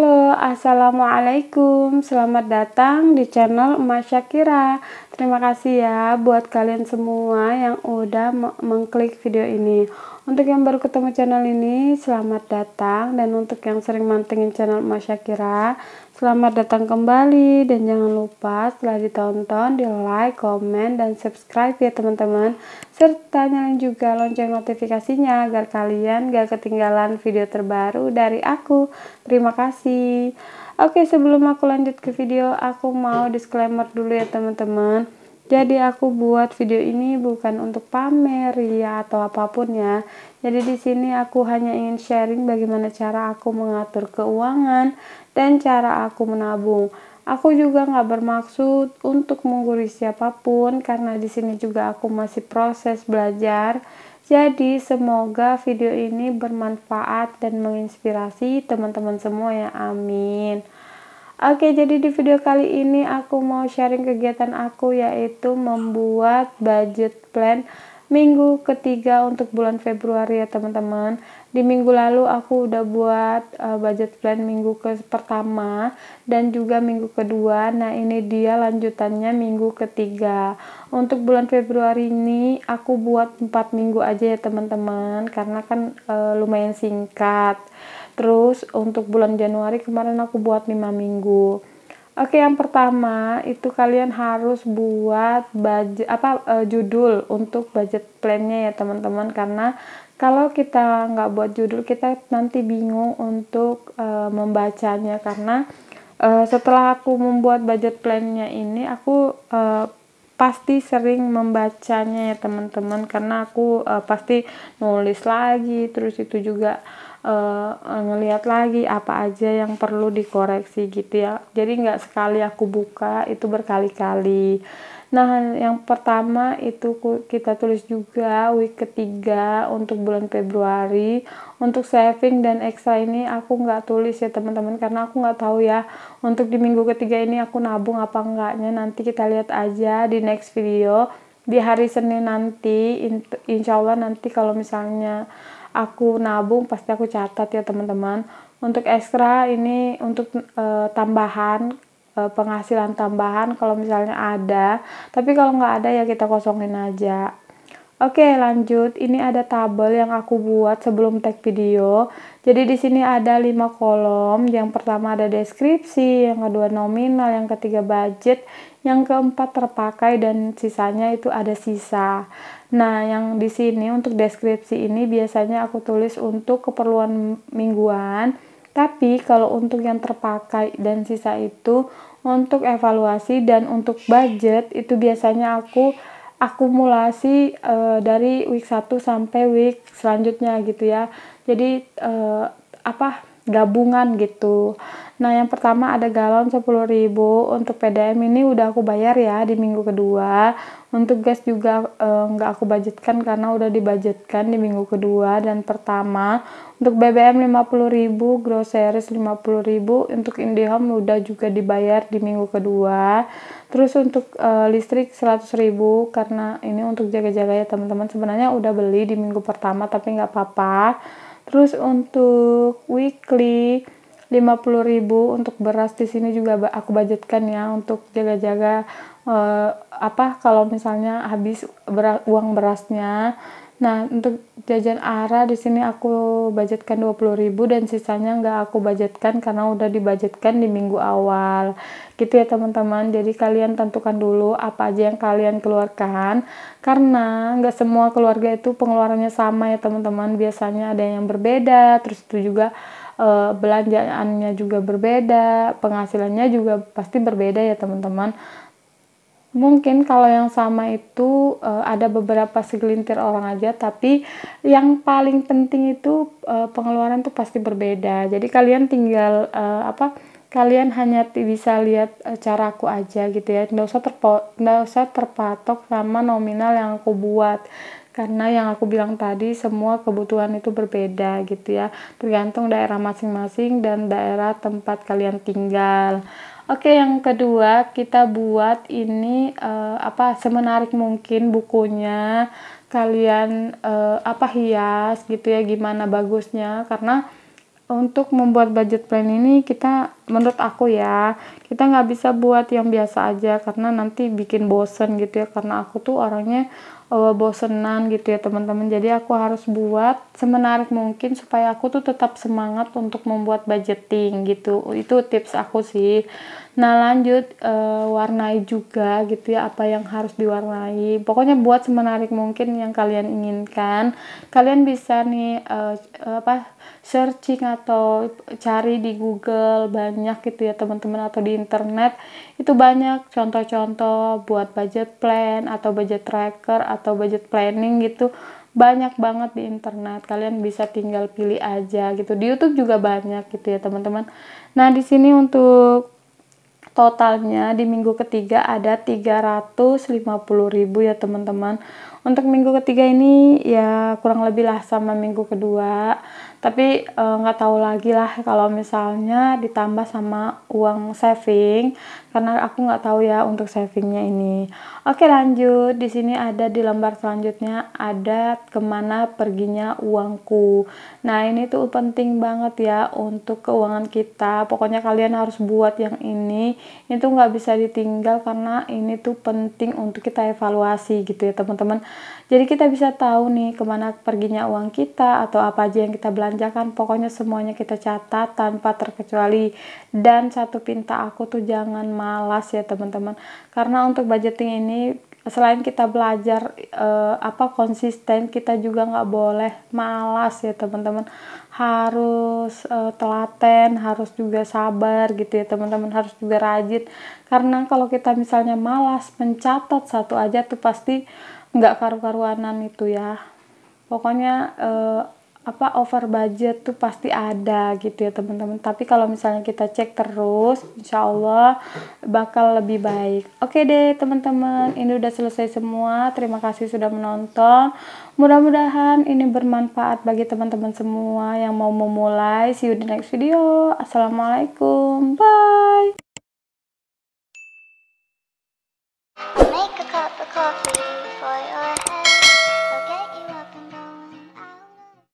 Halo, assalamualaikum. Selamat datang di channel Emas Syakira. Terima kasih ya buat kalian semua yang udah mengklik video ini. Untuk yang baru ketemu channel ini, selamat datang. Dan untuk yang sering mantengin channel Emas Syakira, selamat datang kembali. Dan jangan lupa setelah ditonton, di like, komen, dan subscribe ya teman-teman. Serta nyalain juga lonceng notifikasinya agar kalian gak ketinggalan video terbaru dari aku. Terima kasih. Oke, sebelum aku lanjut ke video, aku mau disclaimer dulu ya teman-teman. Jadi aku buat video ini bukan untuk pamer ya atau apapun ya. Jadi di sini aku hanya ingin sharing bagaimana cara aku mengatur keuangan dan cara aku menabung. Aku juga nggak bermaksud untuk menggurui siapapun karena di sini juga aku masih proses belajar. Jadi semoga video ini bermanfaat dan menginspirasi teman-teman semua ya, amin. Oke, jadi di video kali ini aku mau sharing kegiatan aku yaitu membuat budget plan minggu ketiga untuk bulan Februari ya teman-teman. Di minggu lalu aku udah buat budget plan minggu pertama dan juga minggu kedua. Nah ini dia lanjutannya minggu ketiga. Untuk bulan Februari ini aku buat 4 minggu aja ya teman-teman, karena kan lumayan singkat. Terus untuk bulan Januari kemarin aku buat 5 minggu. Oke, yang pertama itu kalian harus buat budget judul untuk budget plan-nya ya teman-teman, karena kalau kita nggak buat judul kita nanti bingung untuk membacanya, karena setelah aku membuat budget plan-nya ini aku pasti sering membacanya ya teman-teman, karena aku pasti nulis lagi, terus itu juga ngelihat lagi apa aja yang perlu dikoreksi gitu ya. Jadi nggak sekali aku buka, itu berkali-kali. Nah yang pertama itu kita tulis juga week ketiga untuk bulan Februari. Untuk saving dan ekstra ini aku nggak tulis ya teman-teman, karena aku nggak tahu ya untuk di minggu ketiga ini aku nabung apa enggaknya. Nanti kita lihat aja di next video di hari Senin nanti. Insya Allah nanti kalau misalnya aku nabung pasti aku catat ya teman-teman. Untuk ekstra ini untuk tambahan, penghasilan tambahan kalau misalnya ada, tapi kalau nggak ada ya kita kosongin aja. Oke, lanjut. Ini ada tabel yang aku buat sebelum tag video. Jadi di sini ada 5 kolom. Yang pertama ada deskripsi, yang kedua nominal, yang ketiga budget, yang keempat terpakai, dan sisanya itu ada sisa. Nah, yang di sini untuk deskripsi ini biasanya aku tulis untuk keperluan mingguan. Tapi kalau untuk yang terpakai dan sisa itu untuk evaluasi, dan untuk budget itu biasanya aku akumulasi dari week 1 sampai week selanjutnya gitu ya. Jadi gabungan gitu. Nah yang pertama ada galon 10.000. Untuk PDM ini udah aku bayar ya di minggu kedua. Untuk gas juga nggak aku budgetkan karena udah dibudgetkan di minggu kedua dan pertama. Untuk BBM 50.000, groceries 50.000, untuk IndiHome udah juga dibayar di minggu kedua. Terus untuk listrik 100.000 karena ini untuk jaga-jaga ya teman-teman. Sebenarnya udah beli di minggu pertama tapi nggak apa-apa. Terus untuk weekly 50.000 untuk beras, di sini juga aku budgetkan ya untuk jaga-jaga kalau misalnya habis uang berasnya. Nah untuk jajan ARA di sini aku budgetkan 20.000 dan sisanya nggak aku budgetkan karena udah dibudgetkan di minggu awal gitu ya teman-teman. Jadi kalian tentukan dulu apa aja yang kalian keluarkan, karena nggak semua keluarga itu pengeluarannya sama ya teman-teman. Biasanya ada yang berbeda, terus itu juga belanjaannya juga berbeda, penghasilannya juga pasti berbeda ya teman-teman. Mungkin kalau yang sama itu ada beberapa segelintir orang aja, tapi yang paling penting itu pengeluaran tuh pasti berbeda. Jadi kalian tinggal kalian hanya bisa lihat caraku aja gitu ya. Nggak usah terpatok sama nominal yang aku buat. Karena yang aku bilang tadi semua kebutuhan itu berbeda gitu ya. Tergantung daerah masing-masing dan daerah tempat kalian tinggal. Oke, yang kedua kita buat ini semenarik mungkin bukunya. Kalian hias gitu ya, gimana bagusnya, karena untuk membuat budget plan ini menurut aku ya, kita nggak bisa buat yang biasa aja karena nanti bikin bosen gitu ya, karena aku tuh orangnya bosenan gitu ya teman-teman. Jadi aku harus buat semenarik mungkin supaya aku tuh tetap semangat untuk membuat budgeting gitu. Itu tips aku sih. Nah lanjut, warnai juga gitu ya apa yang harus diwarnai. Pokoknya buat semenarik mungkin yang kalian inginkan. Kalian bisa nih searching atau cari di Google banyak gitu ya teman-teman, atau di internet itu banyak contoh-contoh buat budget plan atau budget tracker atau budget planning gitu, banyak banget di internet. Kalian bisa tinggal pilih aja gitu, di YouTube juga banyak gitu ya teman-teman. Nah di sini untuk totalnya di minggu ketiga ada 350.000 ya teman-teman. Untuk minggu ketiga ini ya kurang lebih lah sama minggu kedua, tapi nggak tahu lagi lah kalau misalnya ditambah sama uang saving, karena aku nggak tahu ya untuk savingnya ini. Oke lanjut, di sini ada di lembar selanjutnya ada kemana perginya uangku. Nah ini tuh penting banget ya untuk keuangan kita. Pokoknya kalian harus buat yang ini tuh nggak bisa ditinggal karena ini tuh penting untuk kita evaluasi gitu ya teman-teman. Jadi kita bisa tahu nih kemana perginya uang kita atau apa aja yang kita belanjakan. Pokoknya semuanya kita catat tanpa terkecuali. Dan satu pinta aku tuh jangan malas ya teman-teman, karena untuk budgeting ini selain kita belajar konsisten, kita juga nggak boleh malas ya teman-teman. Harus telaten, harus juga sabar gitu ya teman-teman, harus juga rajin. Karena kalau kita misalnya malas mencatat satu aja tuh pasti nggak karu-karuanan itu ya. Pokoknya over budget tuh pasti ada gitu ya teman-teman. Tapi kalau misalnya kita cek terus, insya Allah bakal lebih baik. Oke deh teman-teman, ini udah selesai semua. Terima kasih sudah menonton. Mudah-mudahan ini bermanfaat bagi teman-teman semua yang mau memulai. See you di next video. Assalamualaikum, bye. Make a cup of coffee.